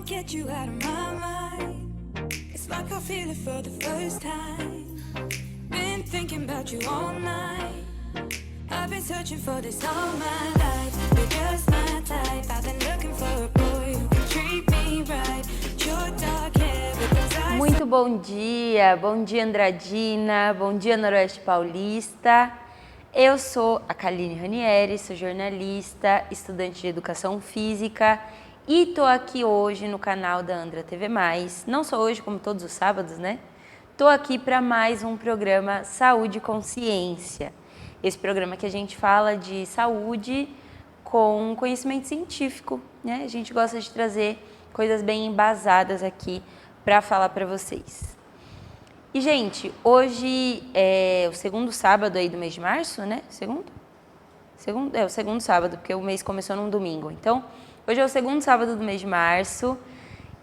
can't get you out of my mind. It's like I feel it for the first time. Been thinking about you all night. I've been searching for this all my life. You're just my type. I've been looking for a boy who can treat me right. Your dark hair with those eyes. Muito bom dia Andradina, bom dia Noroeste Paulista. Eu sou a Kaline Ranieri, sou jornalista, estudante de Educação Física e tô aqui hoje no canal da Andra TV+. Não só hoje, como todos os sábados, né? Tô aqui para mais um programa Saúde e Consciência. Esse programa que a gente fala de saúde com conhecimento científico, né? A gente gosta de trazer coisas bem embasadas aqui para falar para vocês. E, gente, hoje é o segundo sábado aí do mês de março, né? É o segundo sábado, porque o mês começou num domingo. Então, hoje é o segundo sábado do mês de março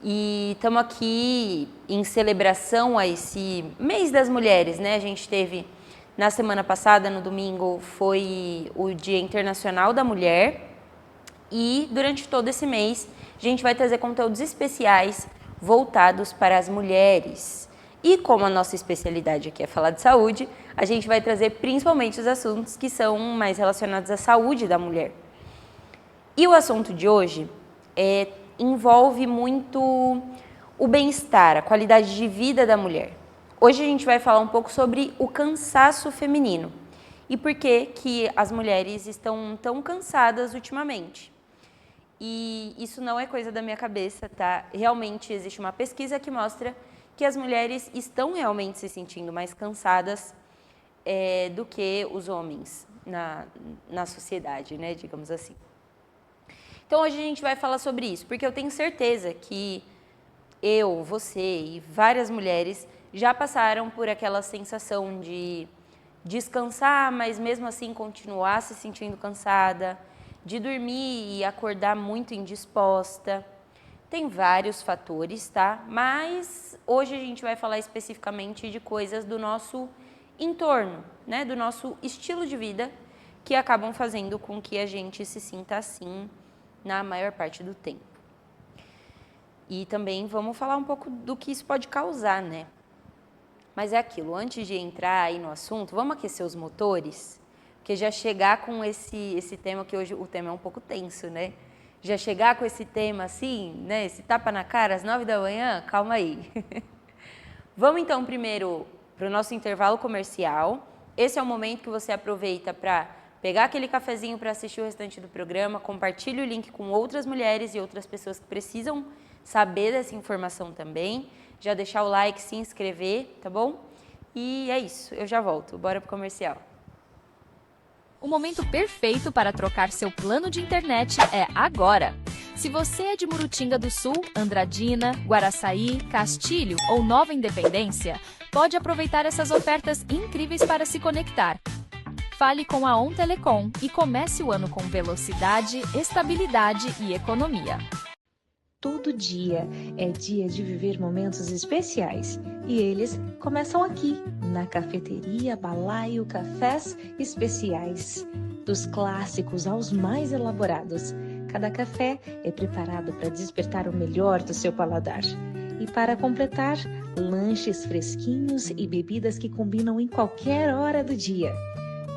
e estamos aqui em celebração a esse mês das mulheres, né? A gente teve, na semana passada, no domingo, foi o Dia Internacional da Mulher e durante todo esse mês a gente vai trazer conteúdos especiais voltados para as mulheres. E como a nossa especialidade aqui é falar de saúde, a gente vai trazer principalmente os assuntos que são mais relacionados à saúde da mulher. E o assunto de hoje envolve muito o bem-estar, a qualidade de vida da mulher. Hoje a gente vai falar um pouco sobre o cansaço feminino e por que as mulheres estão tão cansadas ultimamente. E isso não é coisa da minha cabeça, tá? Realmente existe uma pesquisa que mostra que as mulheres estão realmente se sentindo mais cansadas do que os homens na sociedade, né, digamos assim. Então, hoje a gente vai falar sobre isso, porque eu tenho certeza que eu, você e várias mulheres já passaram por aquela sensação de descansar, mas mesmo assim continuar se sentindo cansada, de dormir e acordar muito indisposta. Tem vários fatores, tá? Mas hoje a gente vai falar especificamente de coisas do nosso entorno, né? Do nosso estilo de vida, que acabam fazendo com que a gente se sinta assim na maior parte do tempo. E também vamos falar um pouco do que isso pode causar, né? Mas é aquilo, antes de entrar aí no assunto, vamos aquecer os motores? Porque já chegar com esse tema, que hoje o tema é um pouco tenso, né? Já chegar com esse tema assim, né, esse tapa na cara às 9 da manhã, calma aí. Vamos então primeiro para o nosso intervalo comercial. Esse é o momento que você aproveita para pegar aquele cafezinho para assistir o restante do programa, compartilhe o link com outras mulheres e outras pessoas que precisam saber dessa informação também. Já deixar o like, se inscrever, tá bom? E é isso, eu já volto. Bora pro comercial. O momento perfeito para trocar seu plano de internet é agora! Se você é de Murutinga do Sul, Andradina, Guaraçaí, Castilho ou Nova Independência, pode aproveitar essas ofertas incríveis para se conectar. Fale com a On Telecom e comece o ano com velocidade, estabilidade e economia. Todo dia é dia de viver momentos especiais e eles começam aqui, na Cafeteria Balaio Cafés Especiais. Dos clássicos aos mais elaborados, cada café é preparado para despertar o melhor do seu paladar. E para completar, lanches fresquinhos e bebidas que combinam em qualquer hora do dia.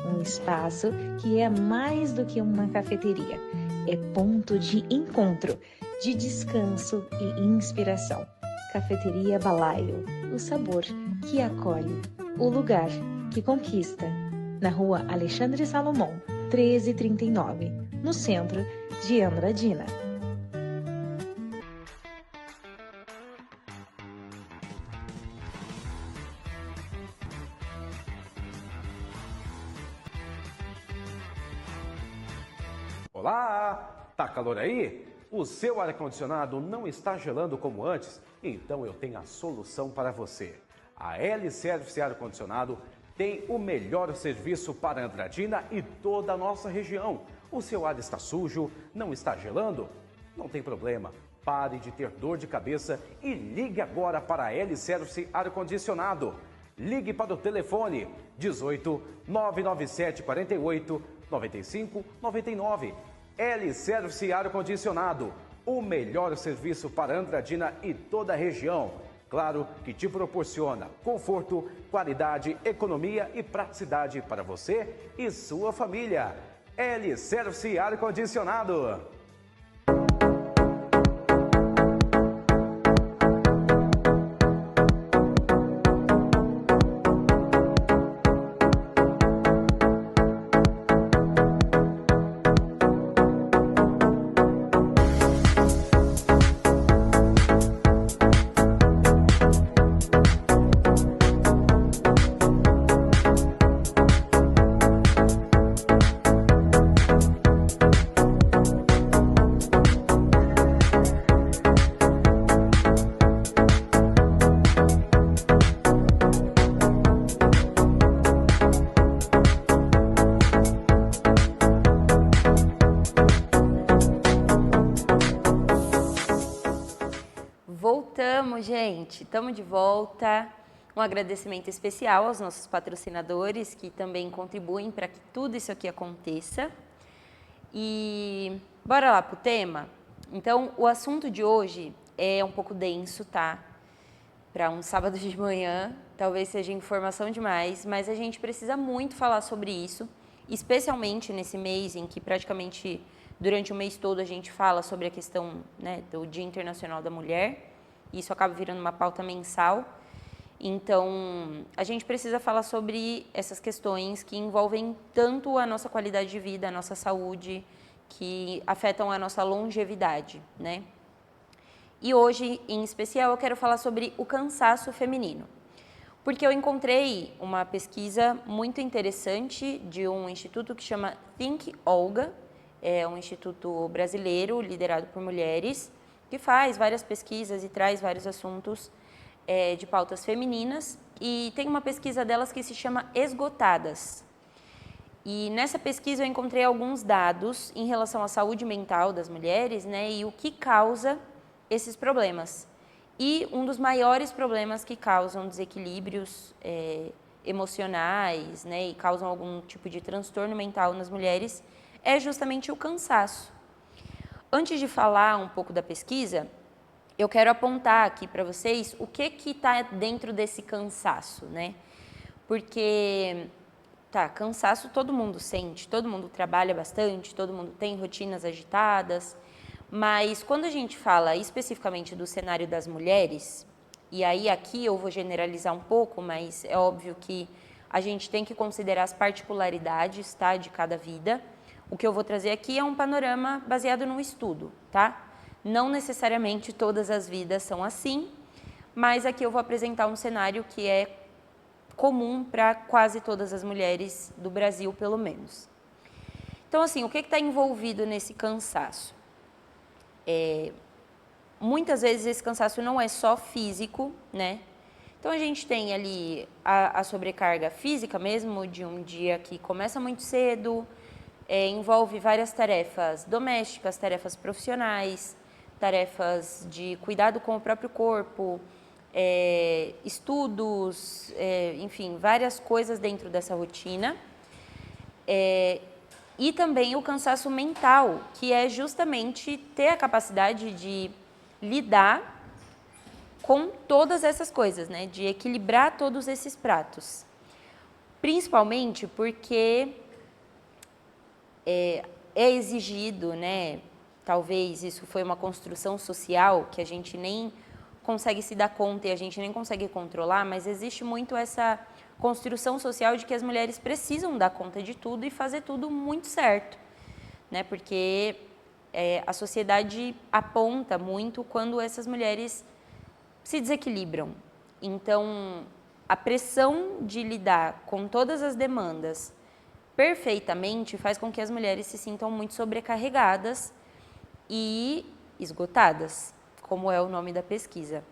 Um espaço que é mais do que uma cafeteria, é ponto de encontro, de descanso e inspiração. Cafeteria Balaio, o sabor que acolhe, o lugar que conquista. Na rua Alexandre Salomão, 1339, no centro de Andradina. Olá! Tá calor aí? O seu ar-condicionado não está gelando como antes? Então eu tenho a solução para você. A L-Service Ar-Condicionado tem o melhor serviço para Andradina e toda a nossa região. O seu ar está sujo? Não está gelando? Não tem problema. Pare de ter dor de cabeça e ligue agora para a L-Service Ar-Condicionado. Ligue para o telefone 18 997 48 95 99. L-Service Ar-Condicionado. o melhor serviço para Andradina e toda a região. Claro que te proporciona conforto, qualidade, economia e praticidade para você e sua família. L-Service Ar-Condicionado. Voltamos, gente. Estamos de volta. Um agradecimento especial aos nossos patrocinadores que também contribuem para que tudo isso aqui aconteça. E bora lá pro tema? Então, o assunto de hoje é um pouco denso, tá? Para um sábado de manhã, talvez seja informação demais, mas a gente precisa muito falar sobre isso, especialmente nesse mês em que praticamente durante o mês todo a gente fala sobre a questão, né, do Dia Internacional da Mulher. Isso acaba virando uma pauta mensal. Então, a gente precisa falar sobre essas questões que envolvem tanto a nossa qualidade de vida, a nossa saúde, que afetam a nossa longevidade, né? E hoje, em especial, eu quero falar sobre o cansaço feminino. Porque eu encontrei uma pesquisa muito interessante de um instituto que chama Think Olga, é um instituto brasileiro liderado por mulheres, que faz várias pesquisas e traz vários assuntos de pautas femininas. E tem uma pesquisa delas que se chama Esgotadas. E nessa pesquisa eu encontrei alguns dados em relação à saúde mental das mulheres, né, e o que causa esses problemas. E um dos maiores problemas que causam desequilíbrios emocionais, né, e causam algum tipo de transtorno mental nas mulheres é justamente o cansaço. Antes de falar um pouco da pesquisa, eu quero apontar aqui para vocês o que está dentro desse cansaço, né? Porque, cansaço todo mundo sente, todo mundo trabalha bastante, todo mundo tem rotinas agitadas, mas quando a gente fala especificamente do cenário das mulheres, e aí aqui eu vou generalizar um pouco, mas é óbvio que a gente tem que considerar as particularidades, tá, de cada vida. O que eu vou trazer aqui é um panorama baseado num estudo, tá? Não necessariamente todas as vidas são assim, mas aqui eu vou apresentar um cenário que é comum para quase todas as mulheres do Brasil, pelo menos. Então, assim, o que está envolvido nesse cansaço? Muitas vezes esse cansaço não é só físico, né? Então, a gente tem ali a sobrecarga física mesmo, de um dia que começa muito cedo, envolve várias tarefas domésticas, tarefas profissionais, tarefas de cuidado com o próprio corpo, estudos, enfim, várias coisas dentro dessa rotina. E também o cansaço mental, que é justamente ter a capacidade de lidar com todas essas coisas, né? De equilibrar todos esses pratos. Principalmente porque é exigido, né? Talvez isso foi uma construção social que a gente nem consegue se dar conta e a gente nem consegue controlar, mas existe muito essa construção social de que as mulheres precisam dar conta de tudo e fazer tudo muito certo, né? Porque a sociedade aponta muito quando essas mulheres se desequilibram. Então, a pressão de lidar com todas as demandas perfeitamente faz com que as mulheres se sintam muito sobrecarregadas e esgotadas, como é o nome da pesquisa.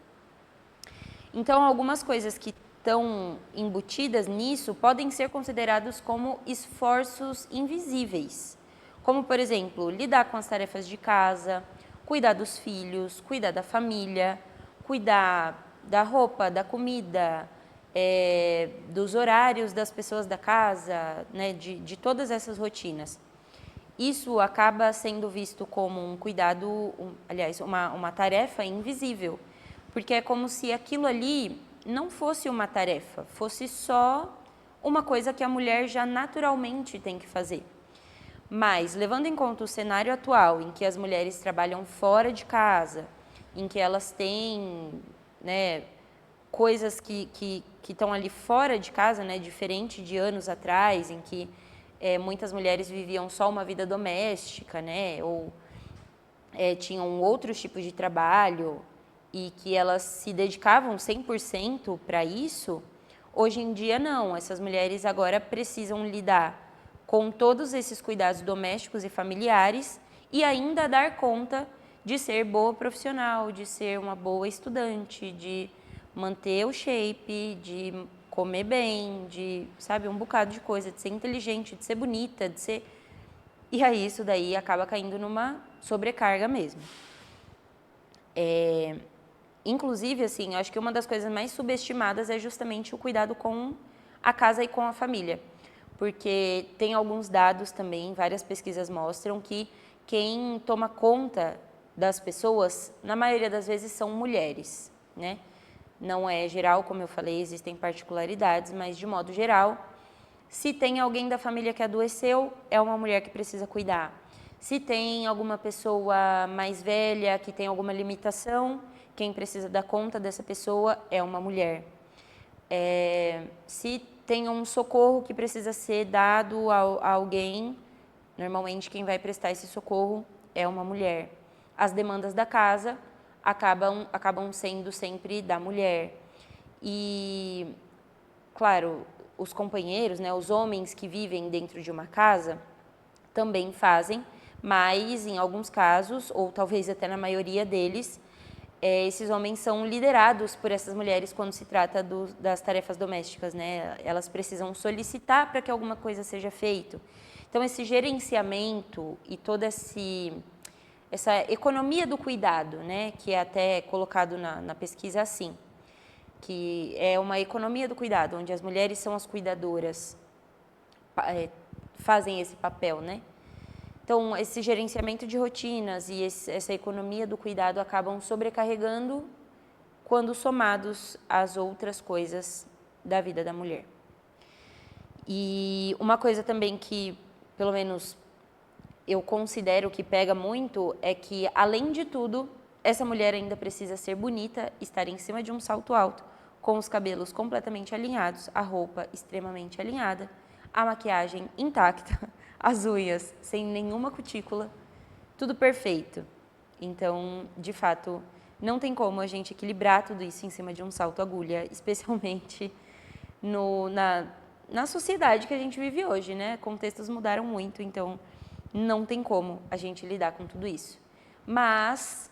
Então, algumas coisas que estão embutidas nisso podem ser considerados como esforços invisíveis, como, por exemplo, lidar com as tarefas de casa, cuidar dos filhos, cuidar da família, cuidar da roupa, da comida, dos horários das pessoas da casa, né, de todas essas rotinas. isso acaba sendo visto como um cuidado, aliás, uma tarefa invisível, porque é como se aquilo ali não fosse uma tarefa, fosse só uma coisa que a mulher já naturalmente tem que fazer. Mas, levando em conta o cenário atual, em que as mulheres trabalham fora de casa, em que elas têm, né, coisas que estão ali fora de casa, né, diferente de anos atrás, em que muitas mulheres viviam só uma vida doméstica, né, ou tinham outros tipos de trabalho e que elas se dedicavam 100% para isso, hoje em dia não. Essas mulheres agora precisam lidar com todos esses cuidados domésticos e familiares e ainda dar conta de ser boa profissional, de ser uma boa estudante, de manter o shape, de comer bem, de, sabe, um bocado de coisa, de ser inteligente, de ser bonita, de ser... E aí isso daí acaba caindo numa sobrecarga mesmo. Inclusive, assim, acho que uma das coisas mais subestimadas é justamente o cuidado com a casa e com a família. Porque tem alguns dados também, várias pesquisas mostram que quem toma conta das pessoas, na maioria das vezes, são mulheres, né? Não é geral, como eu falei, existem particularidades, mas de modo geral, se tem alguém da família que adoeceu, é uma mulher que precisa cuidar. Se tem alguma pessoa mais velha que tem alguma limitação, quem precisa dar conta dessa pessoa é uma mulher. Se tem um socorro que precisa ser dado a alguém, normalmente quem vai prestar esse socorro é uma mulher. As demandas da casa acabam sendo sempre da mulher. E, claro, os companheiros, né, os homens que vivem dentro de uma casa também fazem, mas em alguns casos, ou talvez até na maioria deles, esses homens são liderados por essas mulheres quando se trata das tarefas domésticas, né? Elas precisam solicitar para que alguma coisa seja feita. Então, esse gerenciamento e toda essa economia do cuidado, né? Que é até colocado na pesquisa assim, que é uma economia do cuidado, onde as mulheres são as cuidadoras, fazem esse papel, né? Então, esse gerenciamento de rotinas e essa economia do cuidado acabam sobrecarregando quando somados às outras coisas da vida da mulher. E uma coisa também que, pelo menos, eu considero que pega muito é que, além de tudo, essa mulher ainda precisa ser bonita, estar em cima de um salto alto, com os cabelos completamente alinhados, a roupa extremamente alinhada, a maquiagem intacta, as unhas sem nenhuma cutícula, tudo perfeito. Então, de fato, não tem como a gente equilibrar tudo isso em cima de um salto agulha, especialmente na sociedade que a gente vive hoje, né? Contextos mudaram muito, então não tem como a gente lidar com tudo isso. Mas,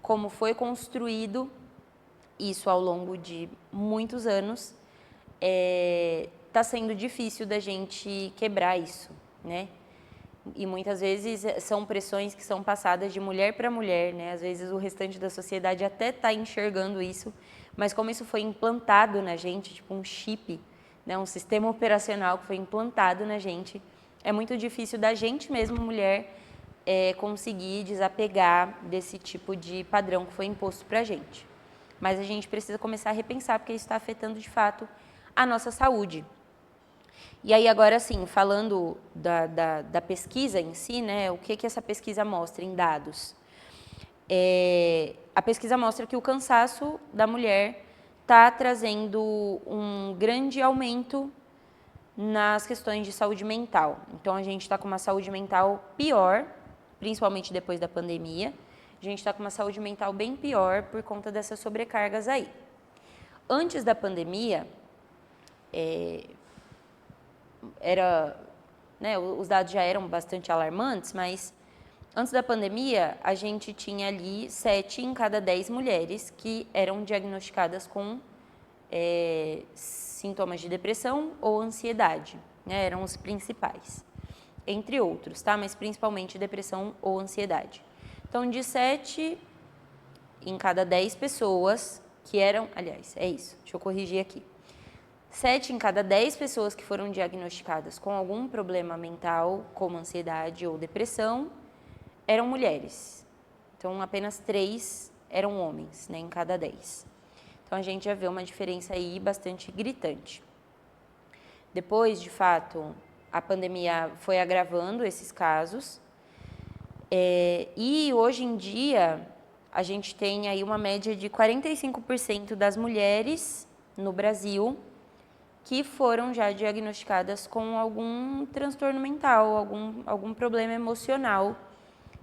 como foi construído isso ao longo de muitos anos, está sendo difícil da gente quebrar isso, né? E muitas vezes são pressões que são passadas de mulher para mulher, né? Às vezes o restante da sociedade até está enxergando isso, mas como isso foi implantado na gente, tipo um chip, né? Um sistema operacional que foi implantado na gente, é muito difícil da gente mesmo, mulher, conseguir desapegar desse tipo de padrão que foi imposto para a gente. Mas a gente precisa começar a repensar, porque isso está afetando de fato a nossa saúde. E aí agora, assim, falando da pesquisa em si, né, o que essa pesquisa mostra em dados? A pesquisa mostra que o cansaço da mulher está trazendo um grande aumento nas questões de saúde mental. Então, a gente está com uma saúde mental pior, principalmente depois da pandemia. A gente está com uma saúde mental bem pior por conta dessas sobrecargas aí. Antes da pandemia, os dados já eram bastante alarmantes, mas antes da pandemia, a gente tinha ali 7 em cada 10 mulheres que eram diagnosticadas com sintomas de depressão ou ansiedade, né? Eram os principais, entre outros, tá? Mas principalmente depressão ou ansiedade. Então, de 7 em cada 10 pessoas que eram, aliás, é isso, deixa eu corrigir aqui. 7 em cada 10 pessoas que foram diagnosticadas com algum problema mental, como ansiedade ou depressão, eram mulheres. Então, apenas 3 eram homens, né, em cada 10. Então, a gente já vê uma diferença aí bastante gritante. Depois, de fato, a pandemia foi agravando esses casos. E hoje em dia, a gente tem aí uma média de 45% das mulheres no Brasil que foram já diagnosticadas com algum transtorno mental, algum problema emocional,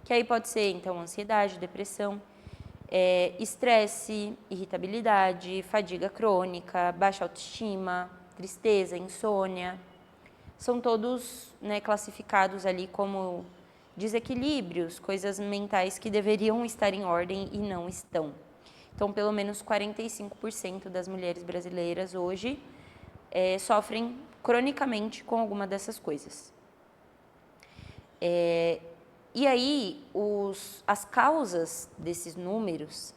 que aí pode ser, então, ansiedade, depressão, estresse, irritabilidade, fadiga crônica, baixa autoestima, tristeza, insônia. São todos, né, classificados ali como desequilíbrios, coisas mentais que deveriam estar em ordem e não estão. Então, pelo menos 45% das mulheres brasileiras hoje sofrem cronicamente com alguma dessas coisas. E aí, as causas desses números,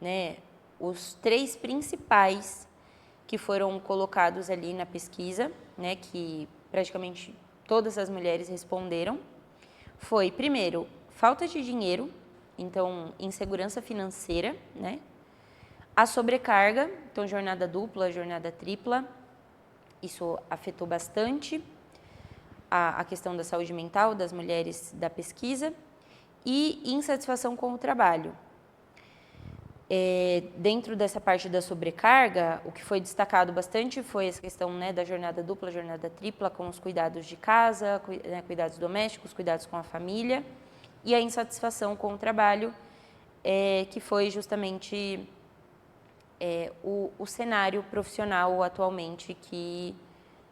né, os 3 principais que foram colocados ali na pesquisa, né, que praticamente todas as mulheres responderam, foi, primeiro, falta de dinheiro, então, insegurança financeira, né, a sobrecarga, então, jornada dupla, jornada tripla, isso afetou bastante a questão da saúde mental das mulheres da pesquisa e insatisfação com o trabalho. Dentro dessa parte da sobrecarga, o que foi destacado bastante foi essa questão, né, da jornada dupla, jornada tripla, com os cuidados de casa, cuidados domésticos, cuidados com a família, e a insatisfação com o trabalho, que foi justamente o cenário profissional atualmente que,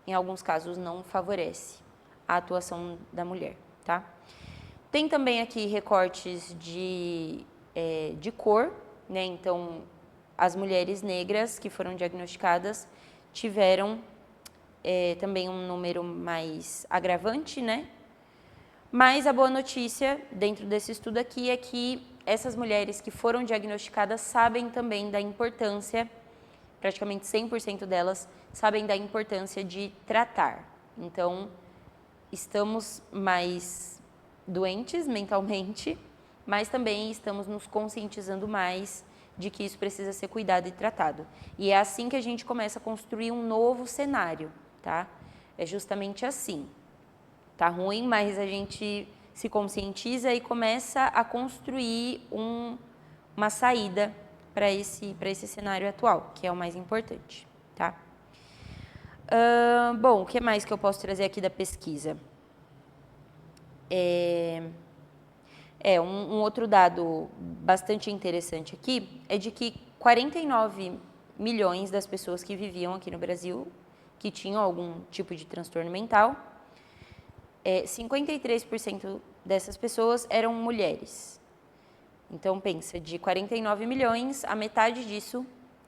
em alguns casos, não favorece a atuação da mulher, tá? Tem também aqui recortes de cor, né? Então, as mulheres negras que foram diagnosticadas tiveram também um número mais agravante, né? Mas a boa notícia dentro desse estudo aqui é que essas mulheres que foram diagnosticadas sabem também da importância, praticamente 100% delas sabem da importância de tratar. Então, estamos mais doentes mentalmente, mas também estamos nos conscientizando mais de que isso precisa ser cuidado e tratado. E é assim que a gente começa a construir um novo cenário, tá? É justamente assim. Tá ruim, mas a gente se conscientiza e começa a construir uma saída para esse cenário atual, que é o mais importante, tá? Bom, o que mais que eu posso trazer aqui da pesquisa? Um outro dado bastante interessante aqui é de que 49 milhões das pessoas que viviam aqui no Brasil, que tinham algum tipo de transtorno mental, 53% dessas pessoas eram mulheres. Então, pensa, de 49 milhões, a metade disso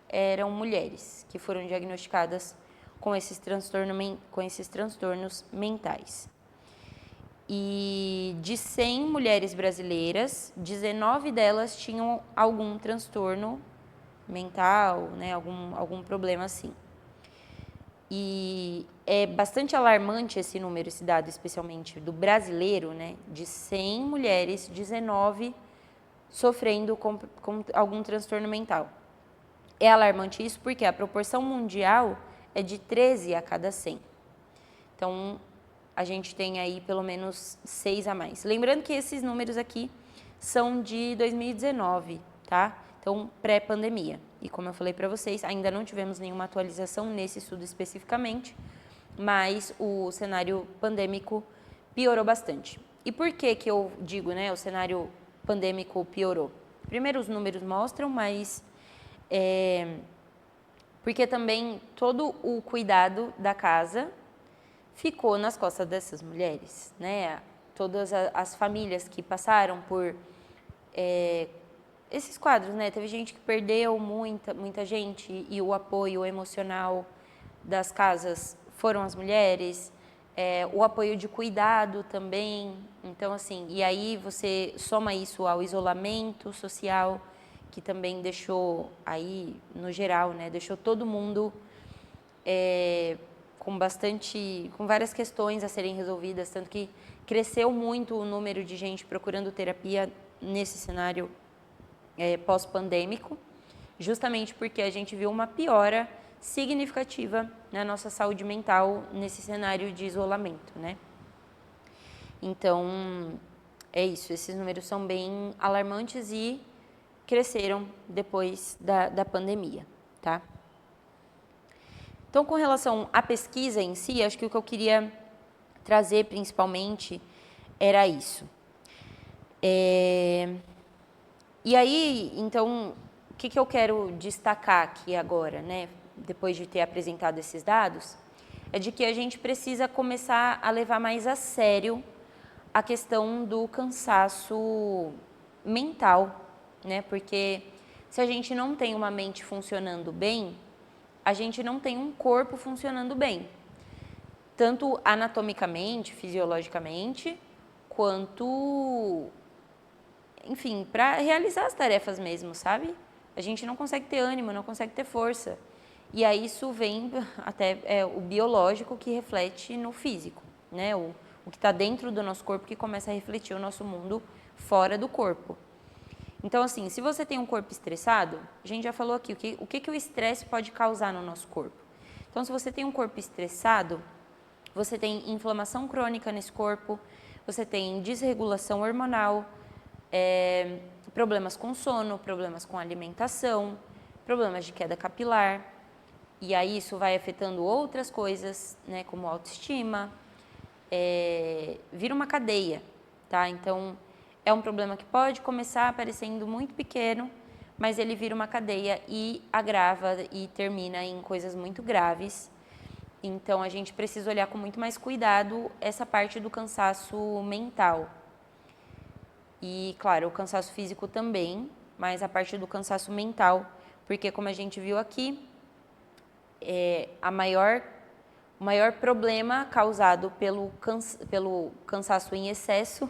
eram mulheres que foram diagnosticadas com esses transtornos mentais. E de 100 mulheres brasileiras, 19 delas tinham algum transtorno mental, né, algum problema assim. E é bastante alarmante esse número, esse dado, especialmente do brasileiro, né, de 100 mulheres, 19 sofrendo com algum transtorno mental. É alarmante isso porque a proporção mundial é de 13 a cada 100. Então, a gente tem aí pelo menos 6 a mais. Lembrando que esses números aqui são de 2019, tá? Então, pré-pandemia. E como eu falei para vocês, ainda não tivemos nenhuma atualização nesse estudo especificamente, mas o cenário pandêmico piorou bastante. E por que que eu digo, né, o cenário pandêmico piorou? Primeiro, os números mostram, mas porque também todo o cuidado da casa ficou nas costas dessas mulheres, né? Todas as famílias que passaram por esses quadros, né? Teve gente que perdeu muita gente e o apoio emocional das casas foram as mulheres, o apoio de cuidado também. Então, assim, e aí você soma isso ao isolamento social, que também deixou aí, no geral, né? Deixou todo mundo com várias questões a serem resolvidas, tanto que cresceu muito o número de gente procurando terapia nesse cenário pós-pandêmico, justamente porque a gente viu uma piora significativa na nossa saúde mental nesse cenário de isolamento, né? Então, é isso, esses números são bem alarmantes e cresceram depois da pandemia, tá? Então, com relação à pesquisa em si, acho que o que eu queria trazer principalmente era isso. E aí, então, o que eu quero destacar aqui agora, né, depois de ter apresentado esses dados, é de que a gente precisa começar a levar mais a sério a questão do cansaço mental, né, porque se a gente não tem uma mente funcionando bem, a gente não tem um corpo funcionando bem, tanto anatomicamente, fisiologicamente, quanto, enfim, para realizar as tarefas mesmo, sabe? A gente não consegue ter ânimo, não consegue ter força. E aí isso vem até o biológico que reflete no físico, né? O que está dentro do nosso corpo que começa a refletir o nosso mundo fora do corpo. Então, assim, se você tem um corpo estressado, a gente já falou aqui o que o estresse pode causar no nosso corpo. Então, se você tem um corpo estressado, você tem inflamação crônica nesse corpo, você tem desregulação hormonal, problemas com sono, problemas com alimentação, problemas de queda capilar. E aí isso vai afetando outras coisas, né, como autoestima, vira uma cadeia, tá? Então, é um problema que pode começar aparecendo muito pequeno, mas ele vira uma cadeia e agrava e termina em coisas muito graves. Então, a gente precisa olhar com muito mais cuidado essa parte do cansaço mental. E, claro, o cansaço físico também, mas a parte do cansaço mental, porque, como a gente viu aqui, o maior problema causado pelo cansaço em excesso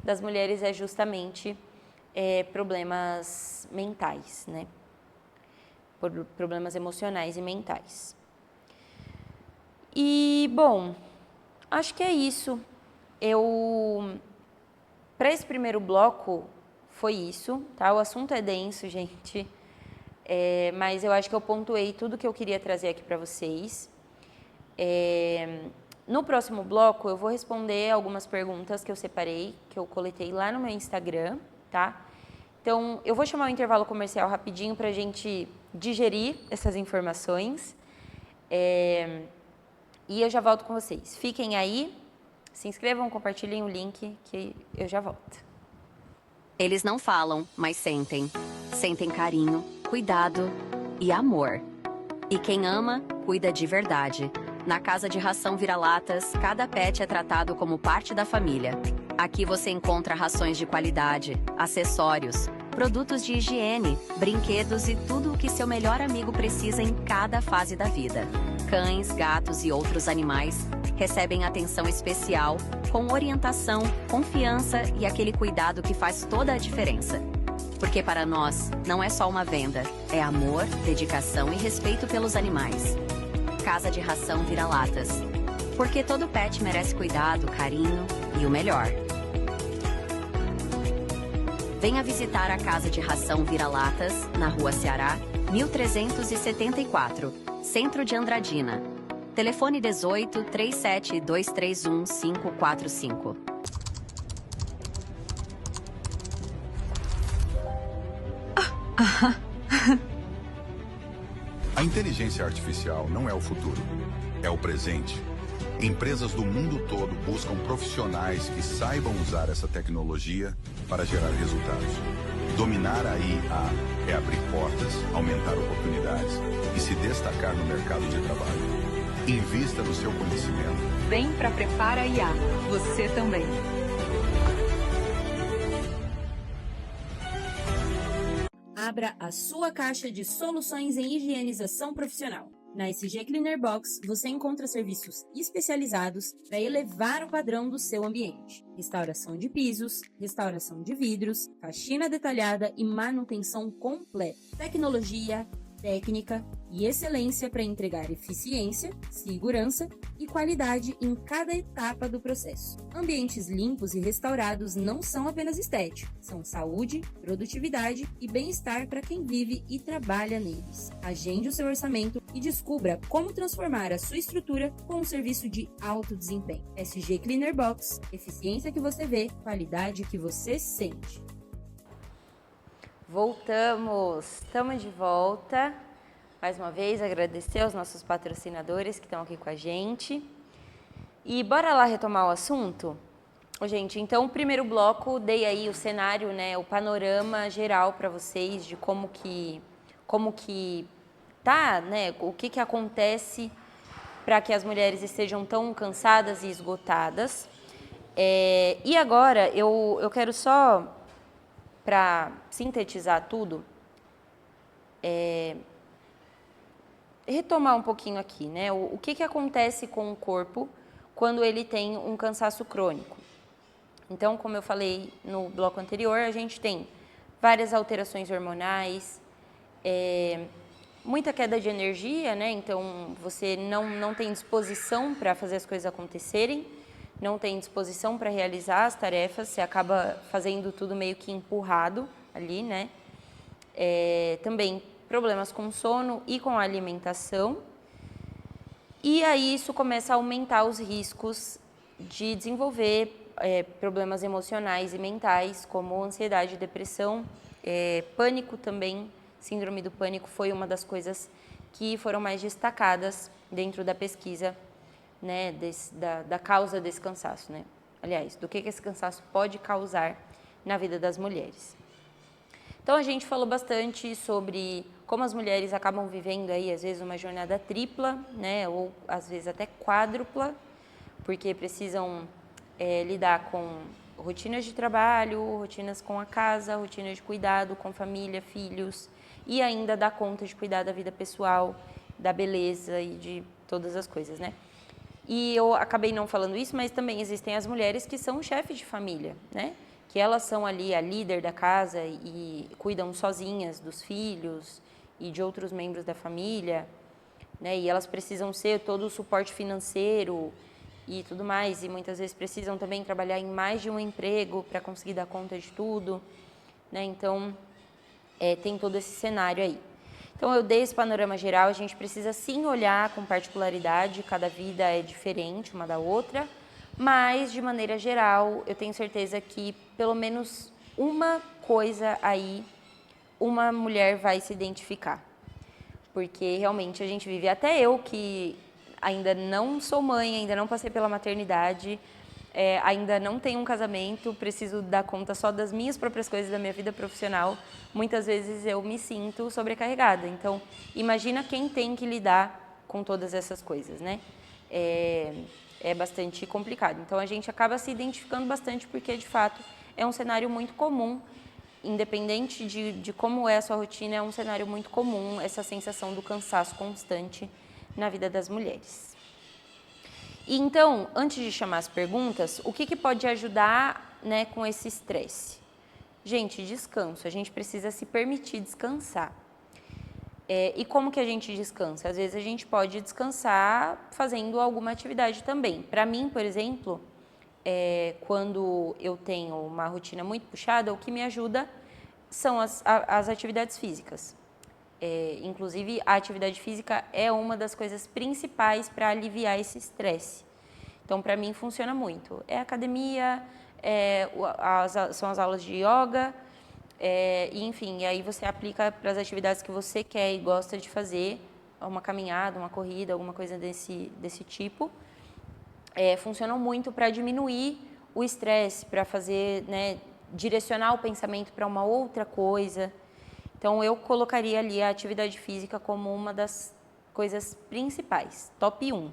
das mulheres é justamente problemas mentais, né? Problemas emocionais e mentais. E, bom, acho que é isso. Para esse primeiro bloco, foi isso, tá? O assunto é denso, gente, mas eu acho que eu pontuei tudo que eu queria trazer aqui para vocês. No próximo bloco, eu vou responder algumas perguntas que eu separei, que eu coletei lá no meu Instagram, tá? Então, eu vou chamar o intervalo comercial rapidinho para a gente digerir essas informações. E eu já volto com vocês. Fiquem aí, se inscrevam, compartilhem o link, que eu já volto. Eles não falam, mas sentem. Sentem carinho, cuidado e amor. E quem ama, cuida de verdade. Na Casa de Ração Vira-Latas, cada pet é tratado como parte da família. Aqui você encontra rações de qualidade, acessórios, produtos de higiene, brinquedos e tudo o que seu melhor amigo precisa em cada fase da vida. Cães, gatos e outros animais recebem atenção especial, com orientação, confiança e aquele cuidado que faz toda a diferença. Porque para nós, não é só uma venda, é amor, dedicação e respeito pelos animais. Casa de Ração Vira-Latas. Porque todo pet merece cuidado, carinho e o melhor. Venha visitar a Casa de Ração Vira-Latas, na Rua Ceará, 1374, Centro de Andradina. Telefone 18 37 231 545. A inteligência artificial não é o futuro, é o presente. Empresas do mundo todo buscam profissionais que saibam usar essa tecnologia para gerar resultados. Dominar a IA é abrir portas, aumentar oportunidades e se destacar no mercado de trabalho. Invista no seu conhecimento. Vem para Prepara IA, você também. Abra a sua caixa de soluções em higienização profissional. Na SG Cleaner Box, você encontra serviços especializados para elevar o padrão do seu ambiente. Restauração de pisos, restauração de vidros, faxina detalhada e manutenção completa. Tecnologia, técnica e excelência para entregar eficiência, segurança e qualidade em cada etapa do processo. Ambientes limpos e restaurados não são apenas estéticos, são saúde, produtividade e bem-estar para quem vive e trabalha neles. Agende o seu orçamento e descubra como transformar a sua estrutura com um serviço de alto desempenho. SG Cleaner Box, eficiência que você vê, qualidade que você sente. Voltamos, estamos de volta. Mais uma vez, agradecer aos nossos patrocinadores que estão aqui com a gente. E bora lá retomar o assunto? Gente, então, o primeiro bloco, dei aí o cenário, né, o panorama geral para vocês de como que tá, né, o que acontece para que as mulheres estejam tão cansadas e esgotadas. E agora, eu quero só, para sintetizar tudo, retomar um pouquinho aqui, né? O que acontece com o corpo quando ele tem um cansaço crônico? Então, como eu falei no bloco anterior, a gente tem várias alterações hormonais, muita queda de energia, né? Então, você não tem disposição para fazer as coisas acontecerem, não tem disposição para realizar as tarefas, você acaba fazendo tudo meio que empurrado ali, né? Também problemas com sono e com a alimentação. E aí isso começa a aumentar os riscos de desenvolver problemas emocionais e mentais, como ansiedade, depressão, pânico também. Síndrome do pânico foi uma das coisas que foram mais destacadas dentro da pesquisa, né, da causa desse cansaço, né? Aliás, do que esse cansaço pode causar na vida das mulheres. Então, a gente falou bastante sobre como as mulheres acabam vivendo aí, às vezes, uma jornada tripla, né, ou às vezes até quádrupla, porque precisam lidar com rotinas de trabalho, rotinas com a casa, rotinas de cuidado com família, filhos, e ainda dar conta de cuidar da vida pessoal, da beleza e de todas as coisas, né? E eu acabei não falando isso, mas também existem as mulheres que são chefes de família, né? Que elas são ali a líder da casa e cuidam sozinhas dos filhos e de outros membros da família, né? E elas precisam ser todo o suporte financeiro e tudo mais, e muitas vezes precisam também trabalhar em mais de um emprego para conseguir dar conta de tudo, né? Então, tem todo esse cenário aí. Então, eu dei esse panorama geral, a gente precisa sim olhar com particularidade, cada vida é diferente uma da outra, mas, de maneira geral, eu tenho certeza que pelo menos uma coisa aí, uma mulher vai se identificar. Porque realmente a gente vive, até eu que ainda não sou mãe, ainda não passei pela maternidade, ainda não tenho um casamento, preciso dar conta só das minhas próprias coisas, da minha vida profissional, muitas vezes eu me sinto sobrecarregada. Então, imagina quem tem que lidar com todas essas coisas, né? É bastante complicado. Então, a gente acaba se identificando bastante porque, de fato, é um cenário muito comum, independente de como é a sua rotina, é um cenário muito comum essa sensação do cansaço constante na vida das mulheres. E então, antes de chamar as perguntas, o que pode ajudar, né, com esse estresse? Gente, descanso. A gente precisa se permitir descansar. E como que a gente descansa? Às vezes a gente pode descansar fazendo alguma atividade também. Para mim, por exemplo, quando eu tenho uma rotina muito puxada, o que me ajuda são as atividades físicas. Inclusive, a atividade física é uma das coisas principais para aliviar esse estresse. Então, para mim, funciona muito. É academia, são as aulas de yoga, e, enfim, aí você aplica para as atividades que você quer e gosta de fazer, uma caminhada, uma corrida, alguma coisa desse tipo. Funcionam muito para diminuir o estresse, para fazer, né, direcionar o pensamento para uma outra coisa. Então, eu colocaria ali a atividade física como uma das coisas principais, top 1.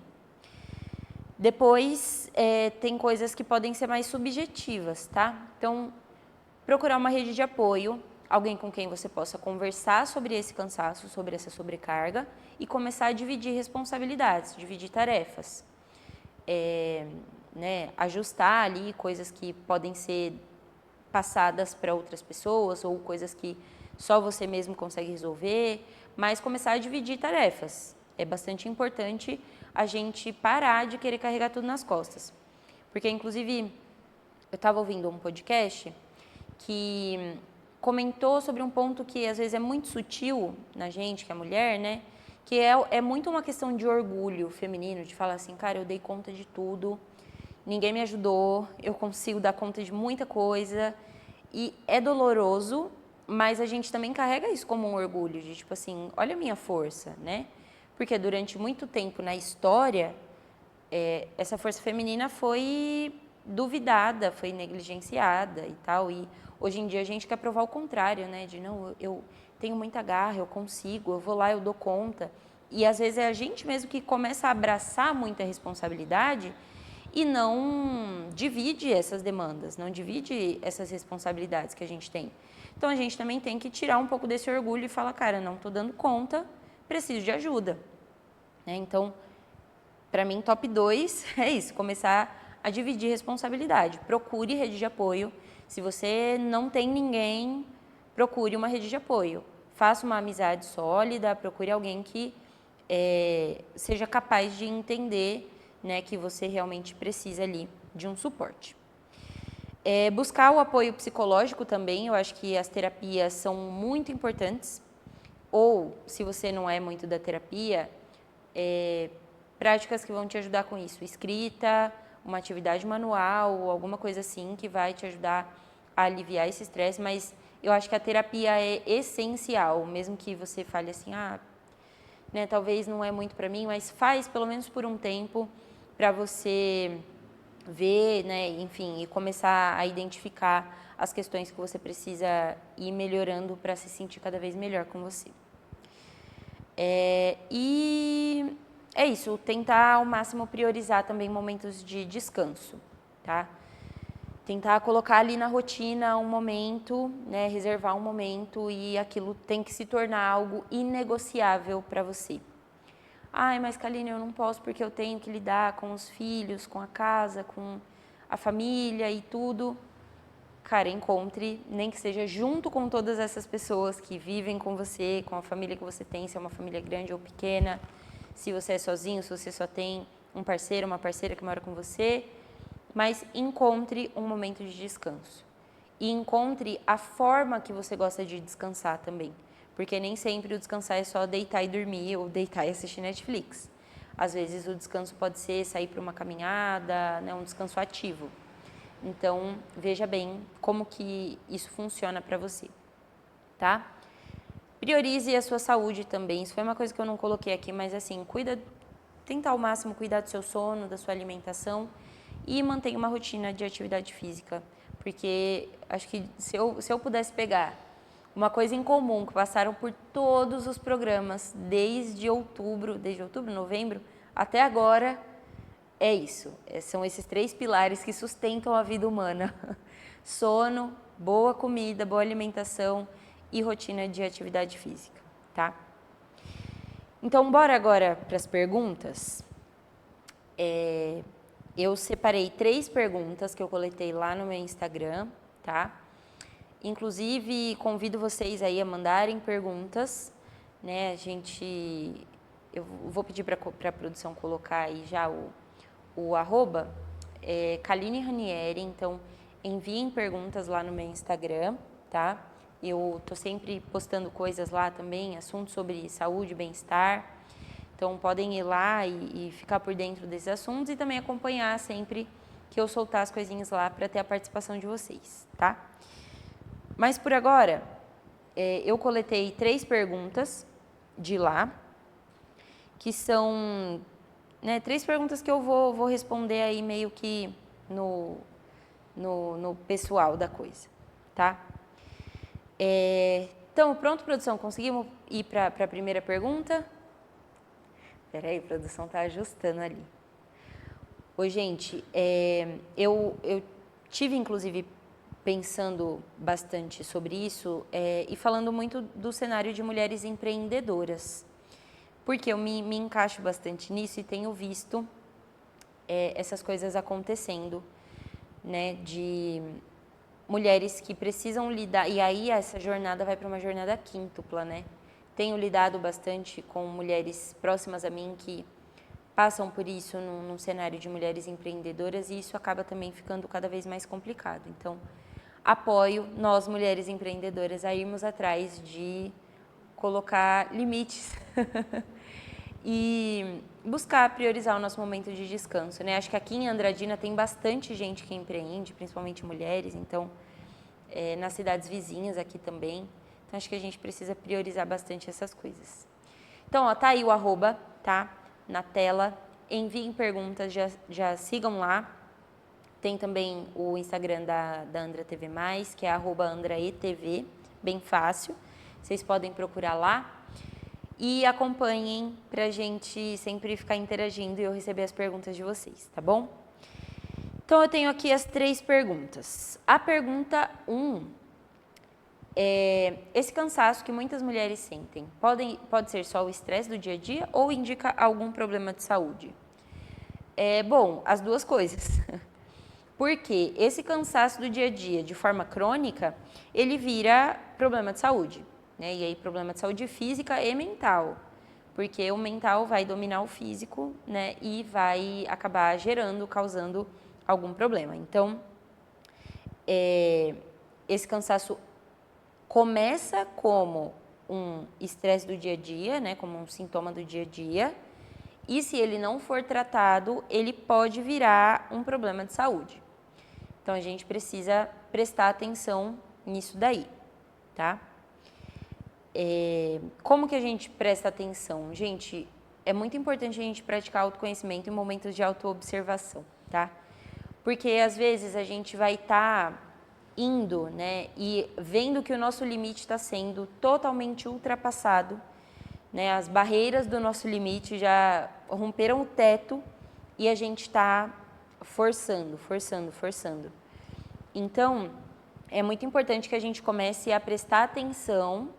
Depois, tem coisas que podem ser mais subjetivas, tá? Então, procurar uma rede de apoio, alguém com quem você possa conversar sobre esse cansaço, sobre essa sobrecarga e começar a dividir responsabilidades, dividir tarefas. Né, ajustar ali coisas que podem ser passadas para outras pessoas ou coisas que só você mesmo consegue resolver, mas começar a dividir tarefas. É bastante importante a gente parar de querer carregar tudo nas costas. Porque, inclusive, eu estava ouvindo um podcast que comentou sobre um ponto que às vezes é muito sutil na gente, que é mulher, né? Que é muito uma questão de orgulho feminino, de falar assim, cara, eu dei conta de tudo, ninguém me ajudou, eu consigo dar conta de muita coisa. E é doloroso, mas a gente também carrega isso como um orgulho, de tipo assim, olha a minha força, né? Porque durante muito tempo na história, essa força feminina foi duvidada, foi negligenciada e tal. E hoje em dia a gente quer provar o contrário, né? De não, eu tenho muita garra, eu consigo, eu vou lá, eu dou conta. E às vezes é a gente mesmo que começa a abraçar muita responsabilidade e não divide essas demandas, não divide essas responsabilidades que a gente tem. Então a gente também tem que tirar um pouco desse orgulho e falar, cara, não estou dando conta, preciso de ajuda. Né? Então, para mim, top 2 é isso, começar a dividir responsabilidade. Procure rede de apoio. Se você não tem ninguém, procure uma rede de apoio. Faça uma amizade sólida, procure alguém que seja capaz de entender, né, que você realmente precisa ali de um suporte. Buscar o apoio psicológico também, eu acho que as terapias são muito importantes. Ou, se você não é muito da terapia, práticas que vão te ajudar com isso. Escrita, uma atividade manual, alguma coisa assim que vai te ajudar a aliviar esse estresse. Mas eu acho que a terapia é essencial, mesmo que você fale assim, né, talvez não é muito para mim, mas faz pelo menos por um tempo para você ver, né, enfim, e começar a identificar as questões que você precisa ir melhorando para se sentir cada vez melhor com você. E é isso, tentar ao máximo priorizar também momentos de descanso, tá? Tentar colocar ali na rotina um momento, né, reservar um momento e aquilo tem que se tornar algo inegociável para você. Ai, mas Kaline, eu não posso porque eu tenho que lidar com os filhos, com a casa, com a família e tudo. Cara, encontre, nem que seja junto com todas essas pessoas que vivem com você, com a família que você tem, se é uma família grande ou pequena, se você é sozinho, se você só tem um parceiro, uma parceira que mora com você, mas encontre um momento de descanso. E encontre a forma que você gosta de descansar também. Porque nem sempre o descansar é só deitar e dormir ou deitar e assistir Netflix. Às vezes o descanso pode ser sair para uma caminhada, né, um descanso ativo. Então, veja bem como que isso funciona para você, tá? Priorize a sua saúde também. Isso foi uma coisa que eu não coloquei aqui, mas assim, tenta ao máximo cuidar do seu sono, da sua alimentação e mantenha uma rotina de atividade física. Porque acho que se eu pudesse pegar uma coisa em comum que passaram por todos os programas desde novembro, até agora, é isso. São esses 3 pilares que sustentam a vida humana. Sono, boa comida, boa alimentação e rotina de atividade física, tá? Então, bora agora para as perguntas. Eu separei 3 perguntas que eu coletei lá no meu Instagram, tá? Inclusive, convido vocês aí a mandarem perguntas, né? Eu vou pedir para a produção colocar aí já o arroba, Kaline Ranieri, então enviem perguntas lá no meu Instagram, tá? Eu tô sempre postando coisas lá também, assuntos sobre saúde e bem-estar, então podem ir lá e ficar por dentro desses assuntos e também acompanhar sempre que eu soltar as coisinhas lá para ter a participação de vocês, tá? Mas por agora, eu coletei 3 perguntas de lá, que são, né, 3 perguntas que eu vou responder aí meio que no pessoal da coisa, tá? Então, pronto, produção? Conseguimos ir para a primeira pergunta? Peraí, a produção está ajustando ali. Oi, gente, eu tive, inclusive, pensando bastante sobre isso e falando muito do cenário de mulheres empreendedoras, porque eu me encaixo bastante nisso e tenho visto essas coisas acontecendo, né, de mulheres que precisam lidar, e aí essa jornada vai para uma jornada quíntupla, né? tenho lidado bastante com mulheres próximas a mim que passam por isso num cenário de mulheres empreendedoras e isso acaba também ficando cada vez mais complicado. Então, apoio nós, mulheres empreendedoras, a irmos atrás de colocar limites e buscar priorizar o nosso momento de descanso, né? Acho que aqui em Andradina tem bastante gente que empreende, principalmente mulheres, então, nas cidades vizinhas aqui também. Então, acho que a gente precisa priorizar bastante essas coisas. Então, ó, tá aí o @ tá? Na tela. Enviem perguntas, já sigam lá. Tem também o Instagram da Andra TV+, que é @AndraETV, bem fácil. Vocês podem procurar lá. E acompanhem pra gente sempre ficar interagindo e eu receber as perguntas de vocês, tá bom? Então, eu tenho aqui as 3 perguntas. A pergunta 1 esse cansaço que muitas mulheres sentem, pode ser só o estresse do dia a dia ou indica algum problema de saúde? Bom, as duas coisas. Porque esse cansaço do dia a dia, de forma crônica, ele vira problema de saúde, né? E aí problema de saúde física e mental, porque o mental vai dominar o físico, né? E vai acabar causando algum problema. Então, esse cansaço começa como um estresse do dia a dia, né, como um sintoma do dia a dia, e se ele não for tratado, ele pode virar um problema de saúde. Então, a gente precisa prestar atenção nisso daí, tá? Como que a gente presta atenção? Gente, é muito importante a gente praticar autoconhecimento em momentos de autoobservação, tá? Porque, às vezes, a gente vai estar indo, né, e vendo que o nosso limite está sendo totalmente ultrapassado, né, as barreiras do nosso limite já romperam o teto e a gente está forçando. Então, é muito importante que a gente comece a prestar atenção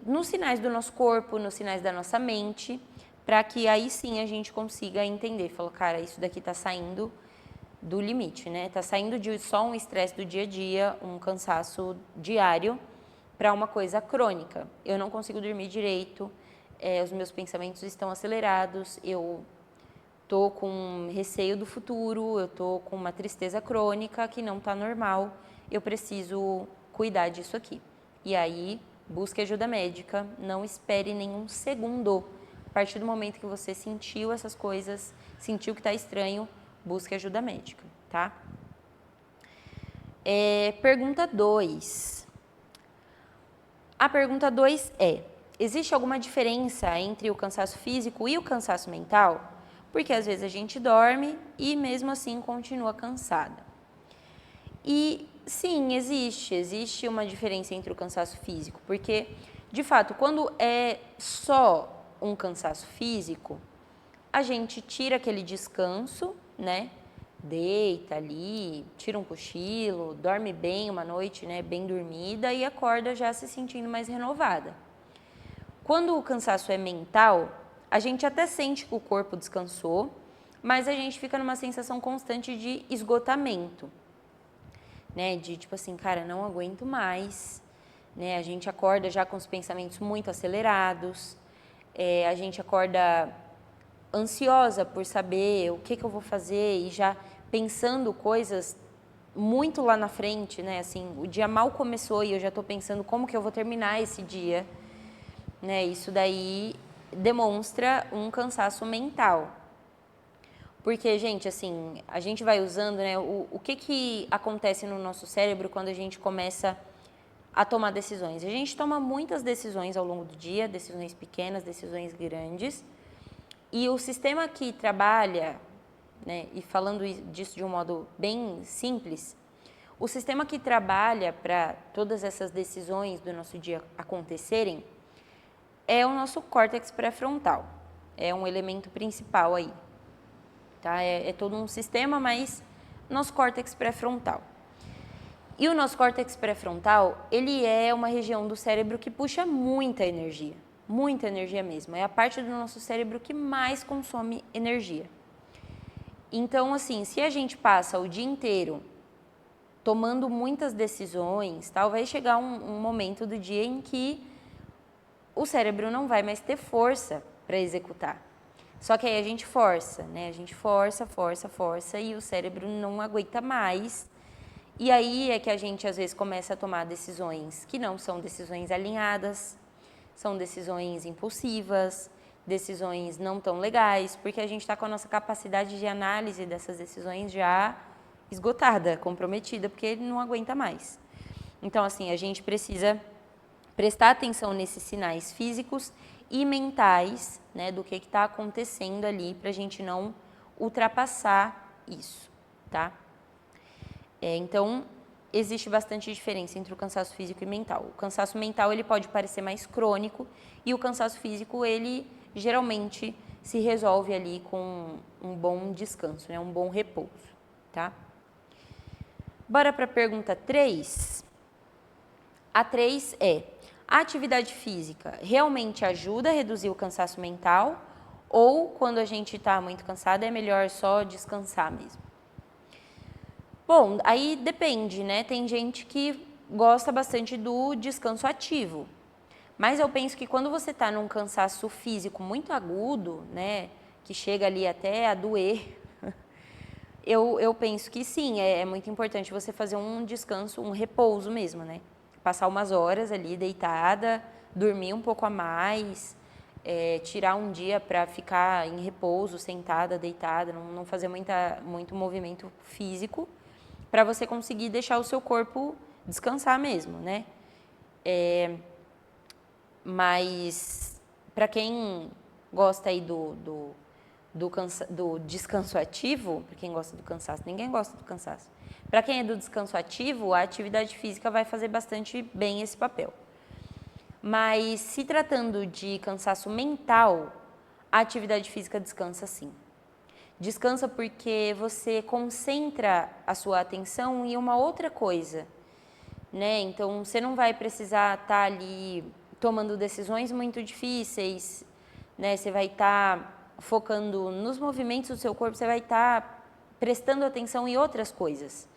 nos sinais do nosso corpo, nos sinais da nossa mente, para que aí sim a gente consiga entender, falar, cara, isso daqui está saindo do limite, né? Tá saindo de só um estresse do dia a dia, um cansaço diário, para uma coisa crônica. Eu não consigo dormir direito, os meus pensamentos estão acelerados, eu tô com receio do futuro, eu tô com uma tristeza crônica que não tá normal, eu preciso cuidar disso aqui. E aí, busque ajuda médica, não espere nenhum segundo. A partir do momento que você sentiu essas coisas, sentiu que tá estranho, busque ajuda médica, tá? Pergunta 2. A pergunta 2 existe alguma diferença entre o cansaço físico e o cansaço mental? Porque às vezes a gente dorme e mesmo assim continua cansada. E sim, existe uma diferença entre o cansaço físico, porque, de fato, quando é só um cansaço físico, a gente tira aquele descanso, né? Deita ali, tira um cochilo, dorme bem uma noite, né? Bem dormida e acorda já se sentindo mais renovada. Quando o cansaço é mental, a gente até sente que o corpo descansou, mas a gente fica numa sensação constante de esgotamento, né? De tipo assim, cara, não aguento mais, né? A gente acorda já com os pensamentos muito acelerados, a gente acorda ansiosa por saber o que eu vou fazer e já pensando coisas muito lá na frente, né? Assim, o dia mal começou e eu já estou pensando como que eu vou terminar esse dia, né? Isso daí demonstra um cansaço mental. Porque, gente, assim, a gente vai usando, né? O que acontece no nosso cérebro quando a gente começa a tomar decisões? A gente toma muitas decisões ao longo do dia, decisões pequenas, decisões grandes. E o sistema que trabalha, né, e falando disso de um modo bem simples, o sistema que trabalha para todas essas decisões do nosso dia acontecerem é o nosso córtex pré-frontal. É um elemento principal aí. Tá? É todo um sistema, mas nosso córtex pré-frontal. E o nosso córtex pré-frontal, ele é uma região do cérebro que puxa muita energia mesmo. É a parte do nosso cérebro que mais consome energia. Então, assim, se a gente passa o dia inteiro tomando muitas decisões, vai chegar um momento do dia em que o cérebro não vai mais ter força para executar. Só que aí a gente força, né? A gente força e o cérebro não aguenta mais. E aí é que a gente às vezes começa a tomar decisões que não são decisões alinhadas, são decisões impulsivas, decisões não tão legais, porque a gente está com a nossa capacidade de análise dessas decisões já esgotada, comprometida, porque ele não aguenta mais. Então, assim, a gente precisa prestar atenção nesses sinais físicos e mentais, né, do que está acontecendo ali, para a gente não ultrapassar isso, tá? Então, existe bastante diferença entre o cansaço físico e mental. O cansaço mental, ele pode parecer mais crônico e o cansaço físico, ele geralmente se resolve ali com um bom descanso, né, um bom repouso, tá? Bora para a pergunta 3. A 3 é: a atividade física realmente ajuda a reduzir o cansaço mental ou quando a gente está muito cansado é melhor só descansar mesmo? Bom, aí depende, né? Tem gente que gosta bastante do descanso ativo, mas eu penso que quando você está num cansaço físico muito agudo, né, que chega ali até a doer, eu penso que sim, é muito importante você fazer um descanso, um repouso mesmo, né? Passar umas horas ali deitada, dormir um pouco a mais, tirar um dia para ficar em repouso, sentada, deitada, não fazer muito movimento físico, para você conseguir deixar o seu corpo descansar mesmo, né? Mas para quem gosta aí do descanso ativo, para quem gosta do cansaço, ninguém gosta do cansaço. Para quem é do descanso ativo, a atividade física vai fazer bastante bem esse papel. Mas se tratando de cansaço mental, a atividade física descansa sim. Descansa porque você concentra a sua atenção em uma outra coisa, né? Então, você não vai precisar estar ali tomando decisões muito difíceis, né? Você vai estar focando nos movimentos do seu corpo, você vai estar prestando atenção em outras coisas.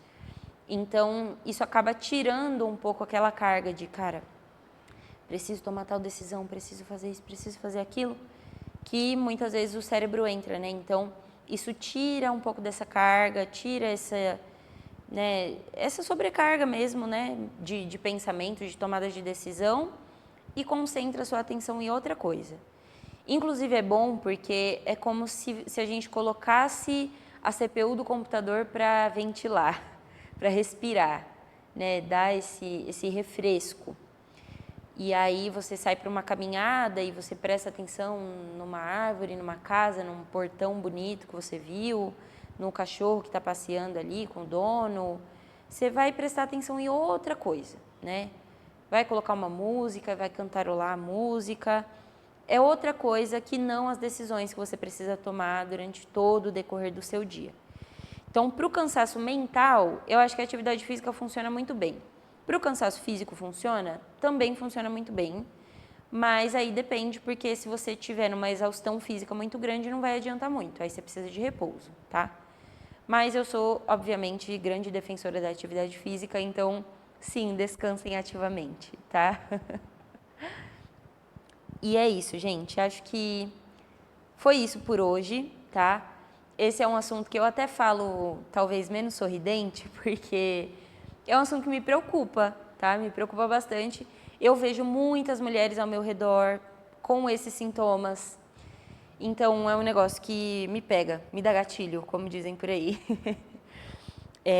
Então, isso acaba tirando um pouco aquela carga de, cara, preciso tomar tal decisão, preciso fazer isso, preciso fazer aquilo, que muitas vezes o cérebro entra, né? Então, isso tira um pouco dessa carga, tira essa sobrecarga mesmo, né? De pensamento, de tomada de decisão e concentra a sua atenção em outra coisa. Inclusive é bom porque é como se a gente colocasse a CPU do computador para ventilar, para respirar, né? Dar esse refresco. E aí você sai para uma caminhada e você presta atenção numa árvore, numa casa, num portão bonito que você viu, no cachorro que está passeando ali com o dono. Você vai prestar atenção em outra coisa, né? Vai colocar uma música, vai cantarolar a música. É outra coisa que não as decisões que você precisa tomar durante todo o decorrer do seu dia. Então, para o cansaço mental, eu acho que a atividade física funciona muito bem. Para o cansaço físico também funciona muito bem, mas aí depende, porque se você tiver uma exaustão física muito grande, não vai adiantar muito, aí você precisa de repouso, tá? Mas eu sou, obviamente, grande defensora da atividade física, então, sim, descansem ativamente, tá? E é isso, gente, acho que foi isso por hoje, tá? Esse é um assunto que eu até falo, talvez, menos sorridente, porque é um assunto que me preocupa, tá? Me preocupa bastante. Eu vejo muitas mulheres ao meu redor com esses sintomas. Então, é um negócio que me pega, me dá gatilho, como dizem por aí.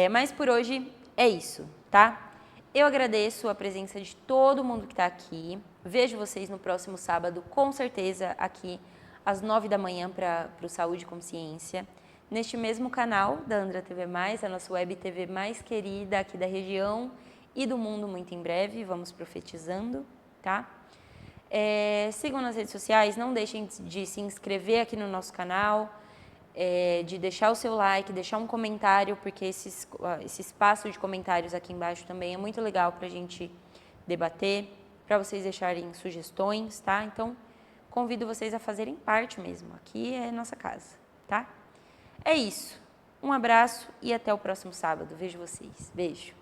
Mas por hoje é isso, tá? Eu agradeço a presença de todo mundo que está aqui. Vejo vocês no próximo sábado, com certeza, aqui às 9 da manhã para o Saúde e Consciência. Neste mesmo canal da Andra TV+, a nossa web TV mais querida aqui da região e do mundo muito em breve, vamos profetizando, tá? Sigam nas redes sociais, não deixem de se inscrever aqui no nosso canal, de deixar o seu like, deixar um comentário, porque esse espaço de comentários aqui embaixo também é muito legal para a gente debater, para vocês deixarem sugestões, tá? Então, convido vocês a fazerem parte mesmo, aqui é nossa casa, tá? É isso. Um abraço e até o próximo sábado. Vejo vocês. Beijo.